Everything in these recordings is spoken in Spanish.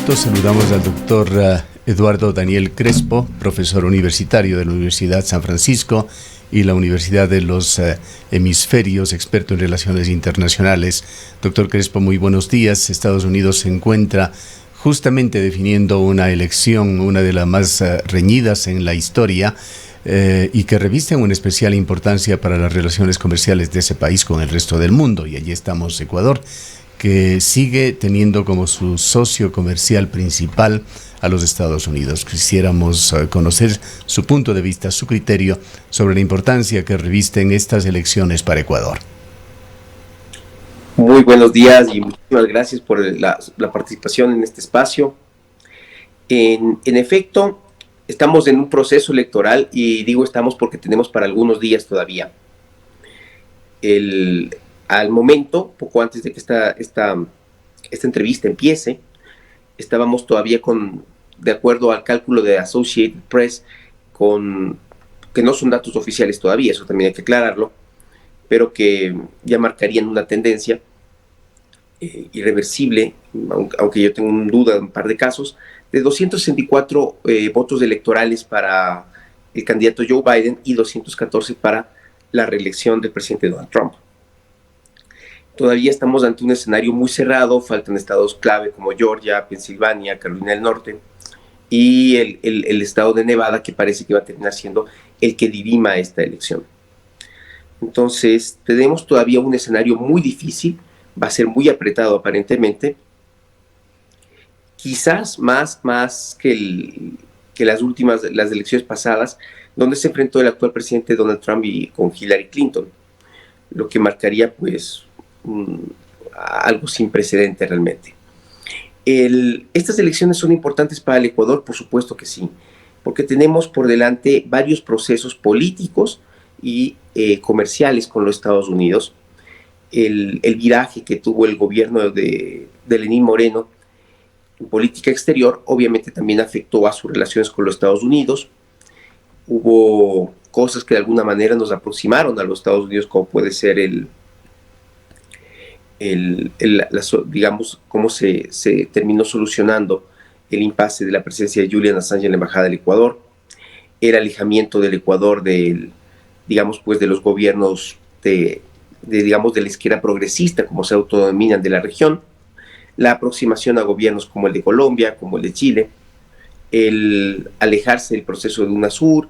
minutos saludamos al doctor Eduardo Daniel Crespo, profesor universitario de la Universidad San Francisco y la Universidad de los Hemisferios, experto en relaciones internacionales. Doctor Crespo, muy buenos días. Estados Unidos se encuentra justamente definiendo una elección, una de las más reñidas en la historia, y que reviste una especial importancia para las relaciones comerciales de ese país con el resto del mundo. Y allí estamos, Ecuador, que sigue teniendo como su socio comercial principal a los Estados Unidos. Quisiéramos conocer su punto de vista, su criterio sobre la importancia que revisten estas elecciones para Ecuador. Muy buenos días y muchísimas gracias por la participación en este espacio. En efecto, estamos en un proceso electoral y digo estamos porque tenemos para algunos días todavía. Al momento, poco antes de que esta entrevista empiece, estábamos todavía de acuerdo al cálculo de Associated Press, que no son datos oficiales todavía, eso también hay que aclararlo, pero que ya marcarían una tendencia irreversible, aunque yo tengo duda en un par de casos, de 264 votos electorales para el candidato Joe Biden y 214 para la reelección del presidente Donald Trump. Todavía estamos ante un escenario muy cerrado, faltan estados clave como Georgia, Pensilvania, Carolina del Norte y el estado de Nevada, que parece que va a terminar siendo el que dirima esta elección. Entonces, tenemos todavía un escenario muy difícil, va a ser muy apretado aparentemente, quizás más que las elecciones pasadas, donde se enfrentó el actual presidente Donald Trump con Hillary Clinton, lo que marcaría pues algo sin precedente realmente. Estas elecciones son importantes para el Ecuador, por supuesto que sí, porque tenemos por delante varios procesos políticos y comerciales con los Estados Unidos. El viraje que tuvo el gobierno de Lenín Moreno en política exterior obviamente también afectó a sus relaciones con los Estados Unidos. Hubo cosas que de alguna manera nos aproximaron a los Estados Unidos, como puede ser digamos, cómo se terminó solucionando el impasse de la presencia de Julian Assange en la Embajada del Ecuador, el alejamiento del Ecuador digamos, pues de los gobiernos digamos, de la izquierda progresista, como se autodenominan, de la región, la aproximación a gobiernos como el de Colombia, como el de Chile, el alejarse del proceso de UNASUR,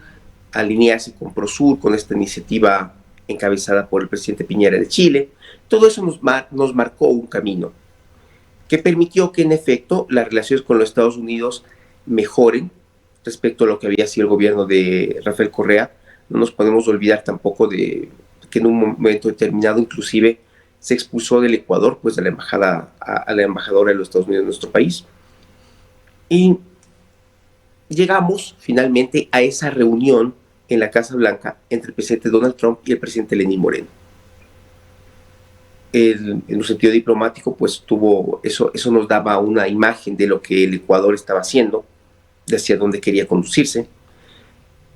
alinearse con PROSUR, con esta iniciativa encabezada por el presidente Piñera de Chile. Todo eso nos marcó un camino que permitió que en efecto las relaciones con los Estados Unidos mejoren respecto a lo que había sido el gobierno de Rafael Correa. No nos podemos olvidar tampoco de que en un momento determinado inclusive se expulsó del Ecuador, pues a la embajadora de los Estados Unidos en nuestro país. Y llegamos finalmente a esa reunión en la Casa Blanca entre el presidente Donald Trump y el presidente Lenín Moreno. En un sentido diplomático, pues eso nos daba una imagen de lo que el Ecuador estaba haciendo, de hacia dónde quería conducirse.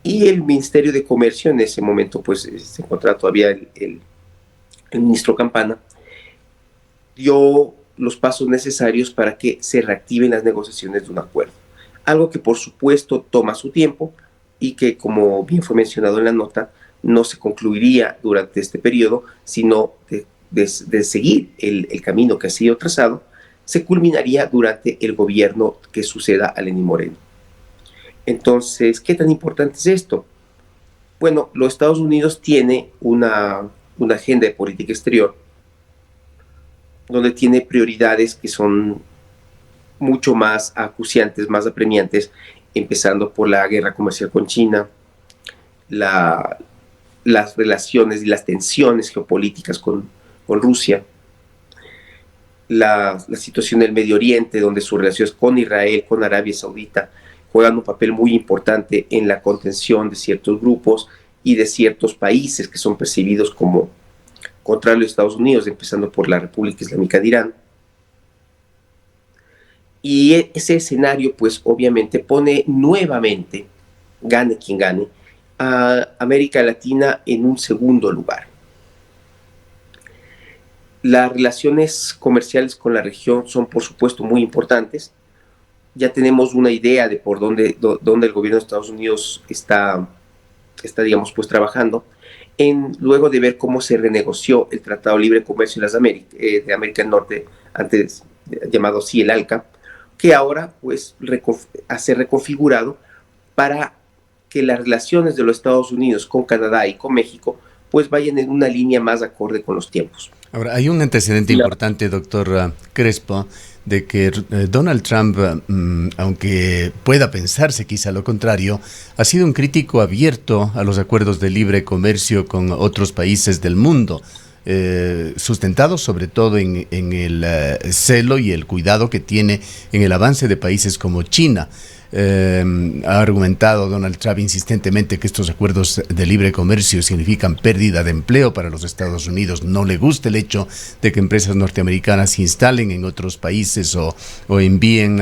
Y el Ministerio de Comercio en ese momento, pues se encontraba todavía el ministro Campana, dio los pasos necesarios para que se reactiven las negociaciones de un acuerdo. Algo que por supuesto toma su tiempo y que, como bien fue mencionado en la nota, no se concluiría durante este periodo, sino de seguir el camino que ha sido trazado, se culminaría durante el gobierno que suceda a Lenín Moreno. Entonces, ¿qué tan importante es esto? Bueno, los Estados Unidos tiene una agenda de política exterior donde tiene prioridades que son mucho más acuciantes, más apremiantes, empezando por la guerra comercial con China, las relaciones y las tensiones geopolíticas con Rusia, la situación del Medio Oriente, donde sus relaciones con Israel, con Arabia Saudita, juegan un papel muy importante en la contención de ciertos grupos y de ciertos países que son percibidos como contrarios a Estados Unidos, empezando por la República Islámica de Irán. Y ese escenario, pues obviamente pone nuevamente, gane quien gane, a América Latina en un segundo lugar. Las relaciones comerciales con la región son, por supuesto, muy importantes. ya tenemos una idea de por dónde el gobierno de Estados Unidos está digamos, pues trabajando, luego de ver cómo se renegoció el Tratado de Libre Comercio de América del Norte, antes llamado así el ALCA, que ahora pues se ha reconfigurado para que las relaciones de los Estados Unidos con Canadá y con México pues vayan en una línea más acorde con los tiempos. Ahora, hay un antecedente importante, doctor Crespo, de que Donald Trump, aunque pueda pensarse quizá lo contrario, ha sido un crítico abierto a los acuerdos de libre comercio con otros países del mundo, sustentado sobre todo en el celo y el cuidado que tiene en el avance de países como China. Ha argumentado Donald Trump insistentemente que estos acuerdos de libre comercio significan pérdida de empleo para los Estados Unidos. No le gusta el hecho de que empresas norteamericanas se instalen en otros países o envíen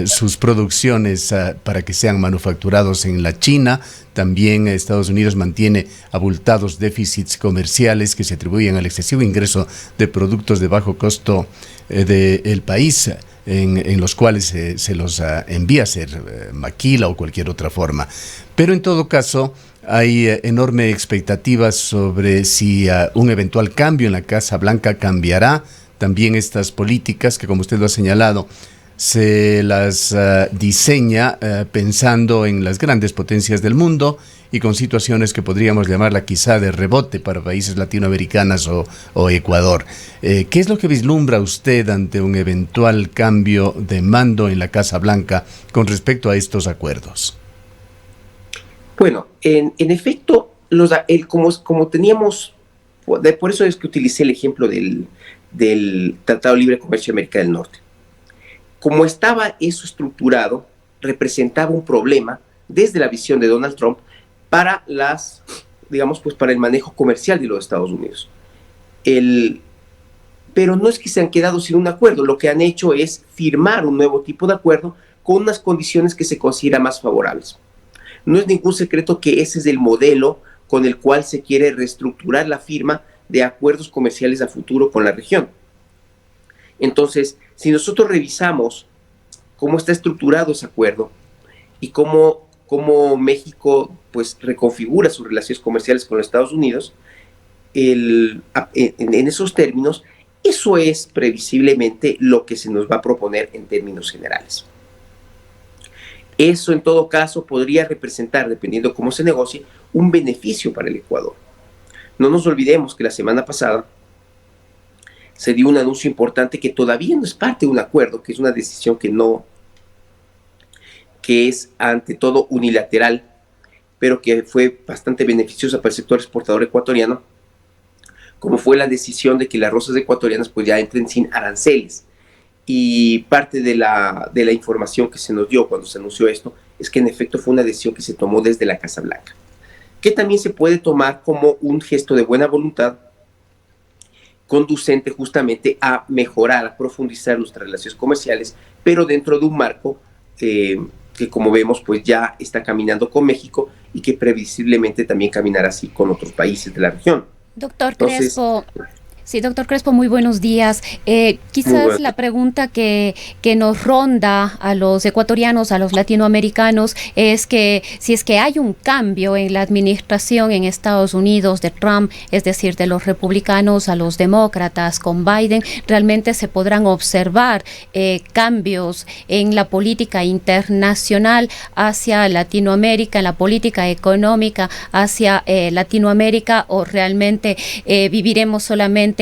sus producciones para que sean manufacturados en la China. También Estados Unidos mantiene abultados déficits comerciales que se atribuyen al excesivo ingreso de productos de bajo costo del país, en los cuales se los envía a hacer maquila o cualquier otra forma. Pero en todo caso, hay enorme expectativa sobre si un eventual cambio en la Casa Blanca cambiará también estas políticas que, como usted lo ha señalado, se las diseña pensando en las grandes potencias del mundo y con situaciones que podríamos llamarla quizá de rebote para países latinoamericanos o Ecuador. ¿Qué es lo que vislumbra usted ante un eventual cambio de mando en la Casa Blanca con respecto a estos acuerdos? Bueno, en efecto, como teníamos, por eso es que utilicé el ejemplo del Tratado de Libre Comercio de América del Norte. Como estaba eso estructurado, representaba un problema desde la visión de Donald Trump para para el manejo comercial de los Estados Unidos. Pero no es que se han quedado sin un acuerdo, lo que han hecho es firmar un nuevo tipo de acuerdo con unas condiciones que se consideran más favorables. No es ningún secreto que ese es el modelo con el cual se quiere reestructurar la firma de acuerdos comerciales a futuro con la región. Entonces, si nosotros revisamos cómo está estructurado ese acuerdo y cómo México pues reconfigura sus relaciones comerciales con los Estados Unidos, en esos términos, eso es previsiblemente lo que se nos va a proponer en términos generales. Eso en todo caso podría representar, dependiendo cómo se negocie, un beneficio para el Ecuador. No nos olvidemos que la semana pasada se dio un anuncio importante que todavía no es parte de un acuerdo, que es una decisión que es ante todo unilateral, pero que fue bastante beneficiosa para el sector exportador ecuatoriano, como fue la decisión de que las rosas ecuatorianas pues ya entren sin aranceles. Y parte de la información que se nos dio cuando se anunció esto es que en efecto fue una decisión que se tomó desde la Casa Blanca, que también se puede tomar como un gesto de buena voluntad conducente justamente a mejorar, a profundizar nuestras relaciones comerciales, pero dentro de un marco que como vemos pues ya está caminando con México y que previsiblemente también caminará así con otros países de la región. Doctor Crespo. Sí, doctor Crespo, muy buenos días. Quizás la pregunta que nos ronda a los ecuatorianos, a los latinoamericanos, es que si es que hay un cambio en la administración en Estados Unidos de Trump, es decir, de los republicanos a los demócratas con Biden, realmente se podrán observar cambios en la política internacional hacia Latinoamérica, en la política económica hacia Latinoamérica, o realmente viviremos solamente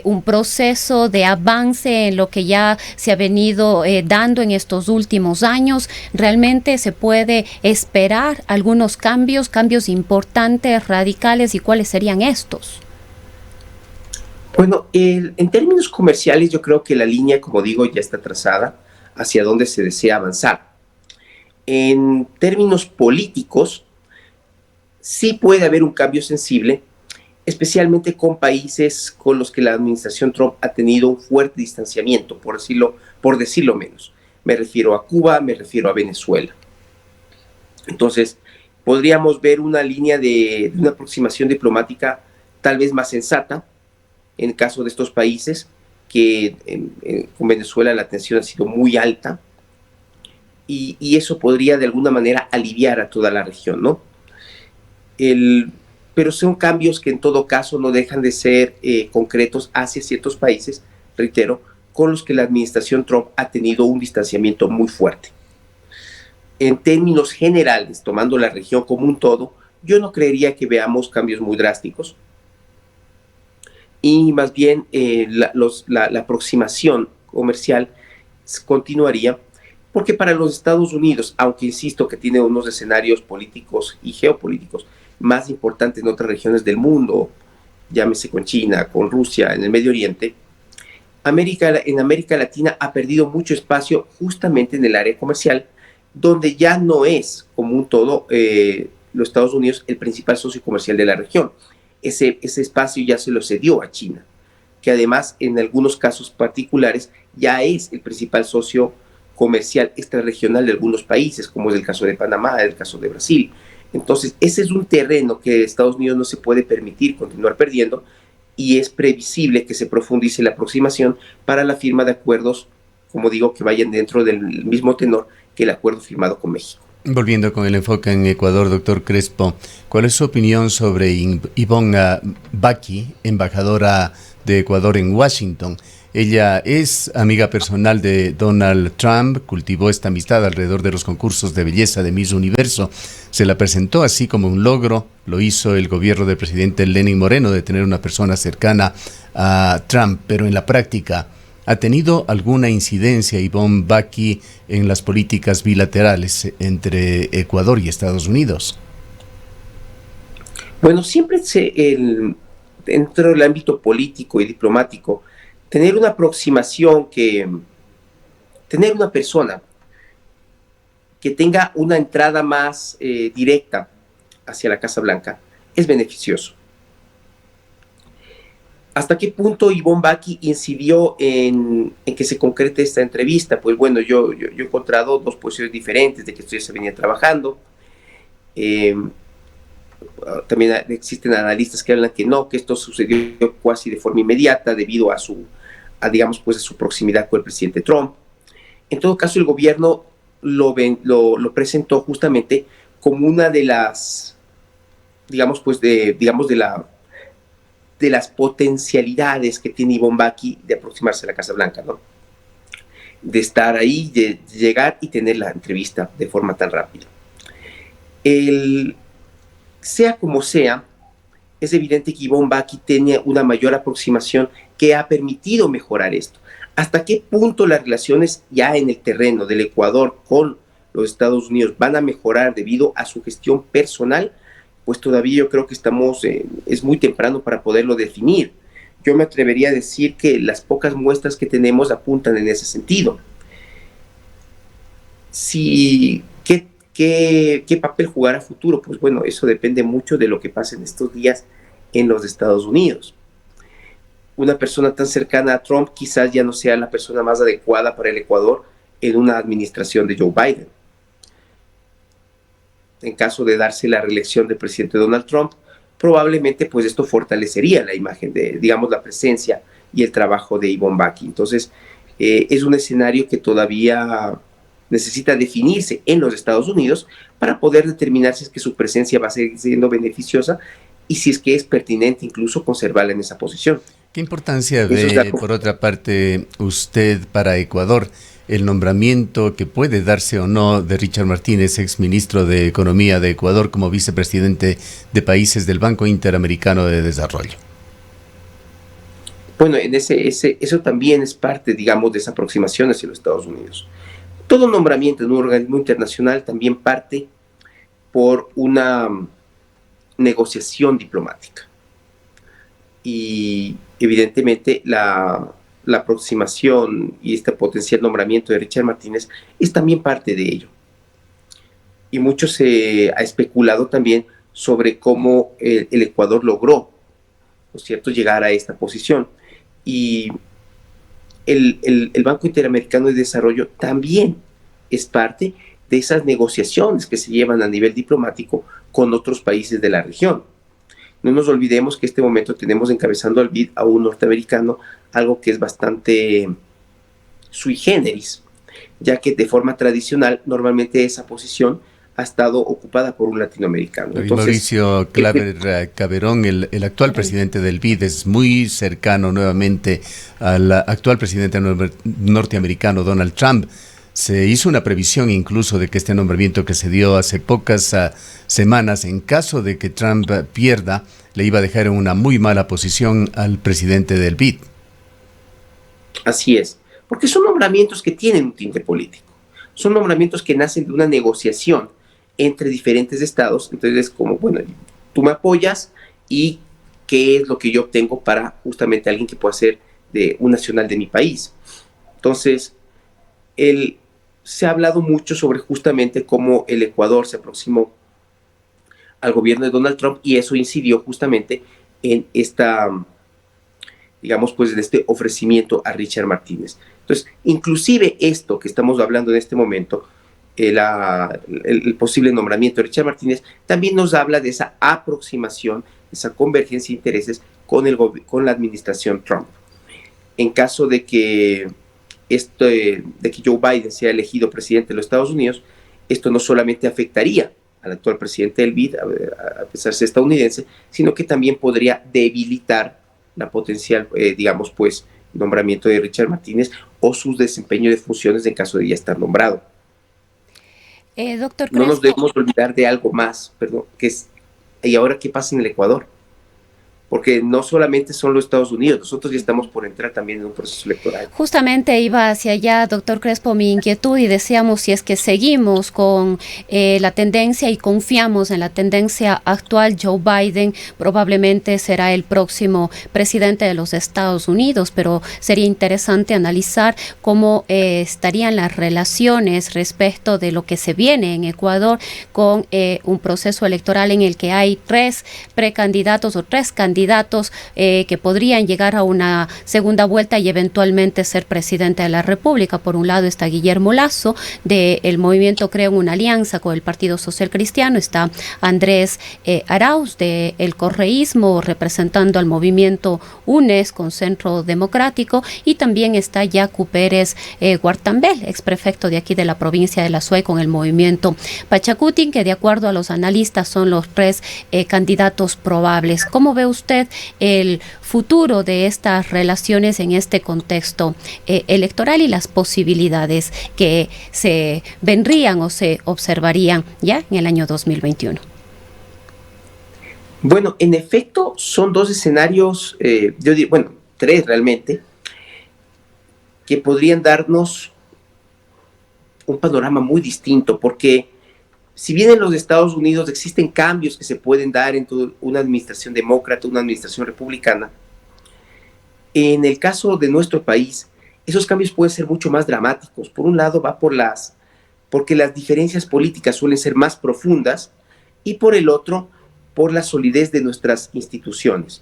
un proceso de avance en lo que ya se ha venido dando en estos últimos años. ¿Realmente se puede esperar algunos cambios importantes, radicales, y cuáles serían estos? Bueno, en términos comerciales yo creo que la línea, como digo, ya está trazada hacia donde se desea avanzar. En términos políticos, sí puede haber un cambio sensible, especialmente con países con los que la administración Trump ha tenido un fuerte distanciamiento, por decirlo menos. Me refiero a Cuba, me refiero a Venezuela. Entonces, podríamos ver una línea de una aproximación diplomática tal vez más sensata en el caso de estos países, que con Venezuela la tensión ha sido muy alta, y eso podría de alguna manera aliviar a toda la región, ¿no? Pero son cambios que en todo caso no dejan de ser concretos hacia ciertos países, reitero, con los que la administración Trump ha tenido un distanciamiento muy fuerte. En términos generales, tomando la región como un todo, yo no creería que veamos cambios muy drásticos, y más bien la aproximación comercial continuaría, porque para los Estados Unidos, aunque insisto que tiene unos escenarios políticos y geopolíticos más importantes en otras regiones del mundo, llámese con China, con Rusia, en el Medio Oriente, en América Latina ha perdido mucho espacio justamente en el área comercial, donde ya no es como un todo los Estados Unidos el principal socio comercial de la región. Ese espacio ya se lo cedió a China, que además en algunos casos particulares ya es el principal socio comercial extrarregional de algunos países, como es el caso de Panamá, el caso de Brasil. Entonces, ese es un terreno que Estados Unidos no se puede permitir continuar perdiendo, y es previsible que se profundice la aproximación para la firma de acuerdos, como digo, que vayan dentro del mismo tenor que el acuerdo firmado con México. Volviendo con el enfoque en Ecuador, doctor Crespo, ¿cuál es su opinión sobre Ivonne Baqui, embajadora de Ecuador en Washington? Ella es amiga personal de Donald Trump, cultivó esta amistad alrededor de los concursos de belleza de Miss Universo. Se la presentó así como un logro, lo hizo el gobierno del presidente Lenín Moreno de tener una persona cercana a Trump, pero en la práctica, ¿ha tenido alguna incidencia Ivonne Baqui en las políticas bilaterales entre Ecuador y Estados Unidos? Bueno, siempre dentro del ámbito político y diplomático, tener una aproximación tener una persona que tenga una entrada más directa hacia la Casa Blanca es beneficioso. ¿Hasta qué punto Ivonne Baqui incidió en que se concrete esta entrevista? Pues bueno, yo he encontrado dos posiciones diferentes de que esto ya se venía trabajando. También existen analistas que hablan que no, que esto sucedió casi de forma inmediata debido a su proximidad con el presidente Trump. En todo caso, el gobierno lo presentó justamente como una de las, de las potencialidades que tiene Ivonne Baqui de aproximarse a la Casa Blanca, ¿no? De estar ahí, de llegar y tener la entrevista de forma tan rápida. Sea como sea, es evidente que Ivonne Baqui tiene una mayor aproximación que ha permitido mejorar esto. ¿Hasta qué punto las relaciones ya en el terreno del Ecuador con los Estados Unidos van a mejorar debido a su gestión personal? Pues todavía yo creo que es muy temprano para poderlo definir. Yo me atrevería a decir que las pocas muestras que tenemos apuntan en ese sentido. ¿Qué papel jugará a futuro? Pues bueno, eso depende mucho de lo que pase en estos días en los Estados Unidos. Una persona tan cercana a Trump quizás ya no sea la persona más adecuada para el Ecuador en una administración de Joe Biden. En caso de darse la reelección del presidente Donald Trump, probablemente pues esto fortalecería la imagen la presencia y el trabajo de Ivonne Baqui. Entonces, es un escenario que todavía necesita definirse en los Estados Unidos para poder determinar si es que su presencia va a seguir siendo beneficiosa y si es que es pertinente incluso conservarla en esa posición. ¿Qué importancia ve, por otra parte, usted para Ecuador el nombramiento que puede darse o no de Richard Martínez, exministro de Economía de Ecuador, como vicepresidente de países del Banco Interamericano de Desarrollo? Bueno, eso también es parte, de esa aproximación hacia los Estados Unidos. Todo nombramiento en un organismo internacional también parte por una negociación diplomática. Y evidentemente la aproximación y este potencial nombramiento de Richard Martínez es también parte de ello. Y mucho se ha especulado también sobre cómo el Ecuador logró, ¿no es cierto?, llegar a esta posición. Y el Banco Interamericano de Desarrollo también es parte de esas negociaciones que se llevan a nivel diplomático con otros países de la región. No nos olvidemos que en este momento tenemos encabezando al BID a un norteamericano, algo que es bastante sui generis. ya que de forma tradicional normalmente esa posición ha estado ocupada por un latinoamericano. Entonces, Mauricio Claver Caberón, el actual presidente del BID, es muy cercano nuevamente al actual presidente norteamericano Donald Trump. Se hizo una previsión incluso de que este nombramiento que se dio hace pocas semanas, en caso de que Trump pierda, le iba a dejar en una muy mala posición al presidente del BID. Así es, porque son nombramientos que tienen un tinte político. Son nombramientos que nacen de una negociación entre diferentes estados. Entonces, como, bueno, tú me apoyas y qué es lo que yo obtengo para justamente alguien que pueda ser de un nacional de mi país. Entonces, se ha hablado mucho sobre justamente cómo el Ecuador se aproximó al gobierno de Donald Trump y eso incidió justamente en digamos, pues en este ofrecimiento a Richard Martínez. Entonces, inclusive esto que estamos hablando en este momento, el posible nombramiento de Richard Martínez, también nos habla de esa aproximación, esa convergencia de intereses con la administración Trump. En caso de que Joe Biden sea elegido presidente de los Estados Unidos, esto no solamente afectaría al actual presidente del BID, a pesar de ser estadounidense, sino que también podría debilitar la potencial, digamos, pues, nombramiento de Richard Martínez o su desempeño de funciones en caso de ya estar nombrado. Doctor Crespo. No nos debemos olvidar de algo más, perdón, que es, ¿y ahora qué pasa en el Ecuador? Porque no solamente son los Estados Unidos, nosotros ya estamos por entrar también en un proceso electoral. Justamente iba hacia allá, doctor Crespo, mi inquietud, y decíamos si es que seguimos con la tendencia y confiamos en la tendencia actual, Joe Biden probablemente será el próximo presidente de los Estados Unidos, pero sería interesante analizar cómo estarían las relaciones respecto de lo que se viene en Ecuador con un proceso electoral en el que hay tres precandidatos o tres candidatos que podrían llegar a una segunda vuelta y eventualmente ser presidente de la República. Por un lado está Guillermo Lasso, del movimiento Creo en una Alianza con el Partido Social Cristiano, está Andrés Arauz, del correísmo, representando al movimiento UNES con Centro Democrático, y también está Yacu Pérez Guartambel, exprefecto de aquí de la provincia de la Suay con el movimiento Pachacutin, que de acuerdo a los analistas son los tres candidatos probables. ¿Cómo ve usted el futuro de estas relaciones en este contexto electoral y las posibilidades que se vendrían o se observarían ya en el año 2021? Bueno, en efecto, son dos escenarios, yo diría, bueno, tres realmente, que podrían darnos un panorama muy distinto, porque si bien en los Estados Unidos existen cambios que se pueden dar entre una administración demócrata, una administración republicana, en el caso de nuestro país, esos cambios pueden ser mucho más dramáticos. Por un lado va porque las diferencias políticas suelen ser más profundas, y por el otro, por la solidez de nuestras instituciones.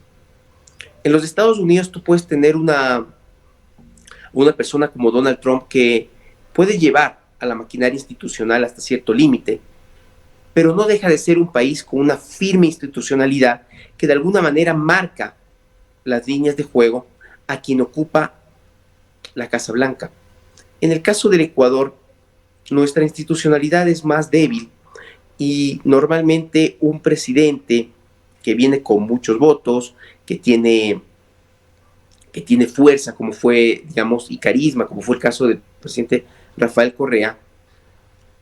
En los Estados Unidos tú puedes tener una persona como Donald Trump que puede llevar a la maquinaria institucional hasta cierto límite, pero no deja de ser un país con una firme institucionalidad que de alguna manera marca las líneas de juego a quien ocupa la Casa Blanca. En el caso del Ecuador, nuestra institucionalidad es más débil y normalmente un presidente que viene con muchos votos, que tiene fuerza, como fue, digamos, y carisma, como fue el caso del presidente Rafael Correa,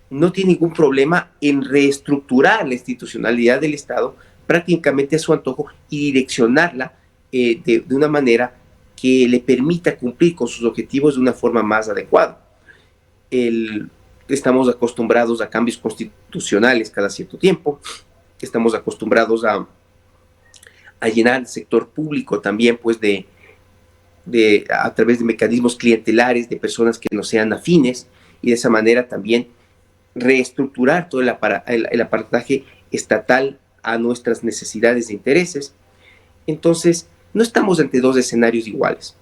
no tiene ningún problema en reestructurar la institucionalidad del Estado prácticamente a su antojo y direccionarla de una manera que le permita cumplir con sus objetivos de una forma más adecuada. Estamos acostumbrados a cambios constitucionales cada cierto tiempo, estamos acostumbrados a llenar el sector público también pues a través de mecanismos clientelares de personas que no sean afines, y de esa manera también reestructurar todo el aparataje estatal a nuestras necesidades e intereses. Entonces, no estamos ante dos escenarios iguales.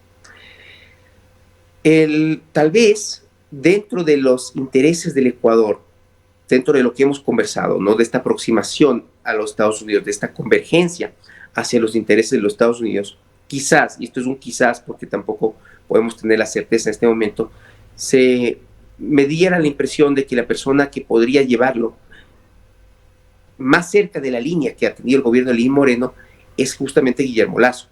Tal vez, dentro de los intereses del Ecuador, dentro de lo que hemos conversado, ¿no?, de esta aproximación a los Estados Unidos, de esta convergencia hacia los intereses de los Estados Unidos, quizás, y esto es un quizás porque tampoco podemos tener la certeza en este momento, se me diera la impresión de que la persona que podría llevarlo más cerca de la línea que ha tenido el gobierno de Lenín Moreno es justamente Guillermo Lasso.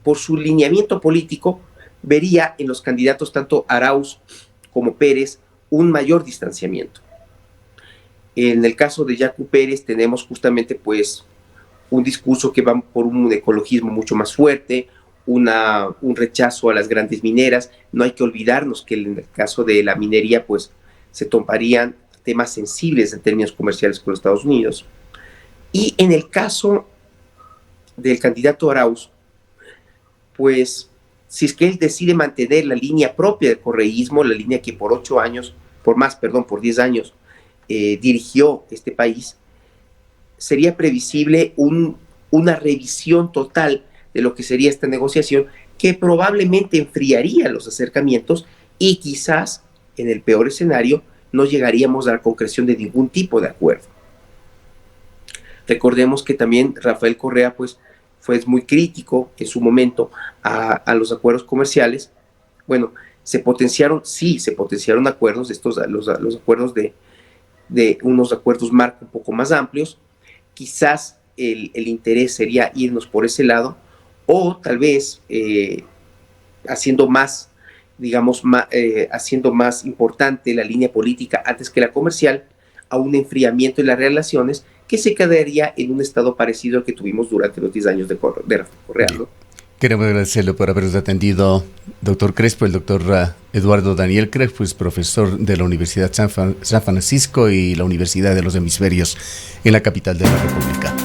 Por su lineamiento político, vería en los candidatos tanto Arauz como Pérez un mayor distanciamiento. En el caso de Yacu Pérez tenemos justamente pues un discurso que va por un ecologismo mucho más fuerte, un rechazo a las grandes mineras. No hay que olvidarnos que en el caso de la minería pues se tomarían temas sensibles en términos comerciales con los Estados Unidos. Y en el caso del candidato Arauz, pues si es que él decide mantener la línea propia del correísmo, la línea que por 10 años dirigió este país, sería previsible una revisión total de lo que sería esta negociación, que probablemente enfriaría los acercamientos y quizás, en el peor escenario, no llegaríamos a la concreción de ningún tipo de acuerdo. Recordemos que también Rafael Correa pues, fue muy crítico en su momento a los acuerdos comerciales. Bueno, se potenciaron acuerdos, los acuerdos de unos acuerdos marco un poco más amplios. Quizás el interés sería irnos por ese lado, o tal vez haciendo más importante la línea política antes que la comercial, a un enfriamiento de las relaciones que se quedaría en un estado parecido al que tuvimos durante los 10 años de Rafael Correa, ¿no? Queremos agradecerle por habernos atendido, doctor Crespo, el doctor Eduardo Daniel Crespo, es profesor de la Universidad San Francisco y la Universidad de los Hemisferios en la capital de la República.